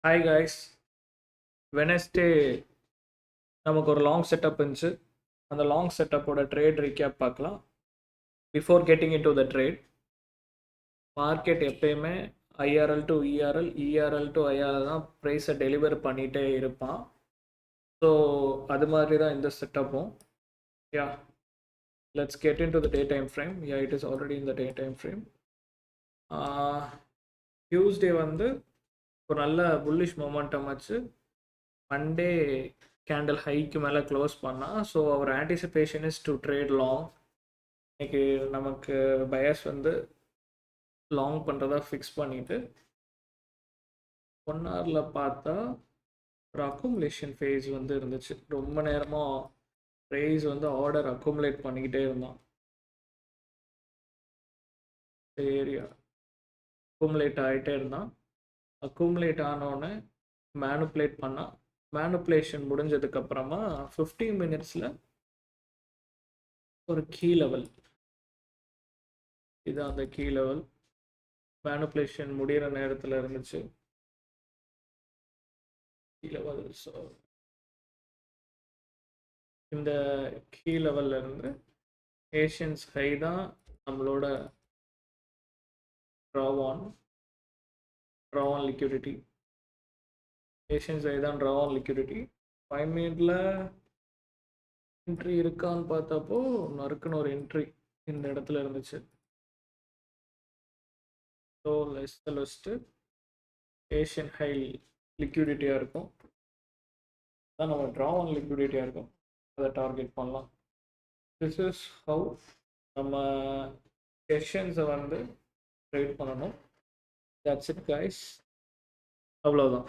Hi guys. Wednesday நமக்கு ஒரு long setup இருந்துச்சு. அந்த லாங் செட்டப்போட ட்ரேட் ரீகேப் பார்க்கலாம். Before getting into the trade, market எப்பயுமே IRL to ERL, ERL to IRL தான் ப்ரைஸை டெலிவர் பண்ணிகிட்டே இருப்பான். ஸோ அது மாதிரி தான் இந்த செட்டப்பும். Yeah, let's get into the day time frame. Yeah, it is already in the day time frame. Tuesday வந்து ஒரு நல்ல புல்லிஷ் மொமெண்டம் வச்சு மண்டே கேண்டில் ஹைக்கு மேலே க்ளோஸ் பண்ணால். So our anticipation is to trade long. இன்னைக்கு நமக்கு பயஸ் வந்து லாங் பண்ணுறதா ஃபிக்ஸ் பண்ணிட்டு 1 ஹவரில் பார்த்தா ஒரு அக்குமுலேஷன் ஃபேஸ் வந்து இருந்துச்சு. ரொம்ப நேரமாக ப்ரைஸ் வந்து ஆர்டர் அக்குமுலேட் பண்ணிக்கிட்டே இருந்தான். ஏரியா அக்குமுலேட் ஆகிட்டே இருந்தான். அக்குமுலேட் ஆனோடனே மேனுப்புலேட் பண்ணால், மேனுப்புலேஷன் முடிஞ்சதுக்கப்புறமா 15 மினிட்ஸில் ஒரு கீ லெவல், இது அந்த கீ லெவல் மேனுப்புலேஷன் முடிகிற நேரத்தில் இருந்துச்சு. Key level. ஸோ இந்த கீ லெவலில் இருந்து ஏஷியன்ஸ் ஹை தான் நம்மளோட draw on liquidity. Asians high தான் ட்ரா ஆன் லிக்விடிட்டி. 5 மினிட்ல என்ட்ரி இருக்கான்னு பார்த்தப்போ நறுக்குன்னு ஒரு என்ட்ரி இந்த இடத்துல இருந்துச்சு. ஸோ லெஸ்ட்டு ஏஷியன் ஹை லிக்விடிட்டியாக இருக்கும். தான் நம்ம ட்ரா ஆன் லிக்விடிட்டியாக இருக்கும், அதை டார்கெட் பண்ணலாம். திஸ் இஸ் ஹவு நம்ம செஷன்ஸை வந்து ட்ரேட் பண்ணணும். தட்ஸ் இட் கைஸ், அவ்வளோதான்.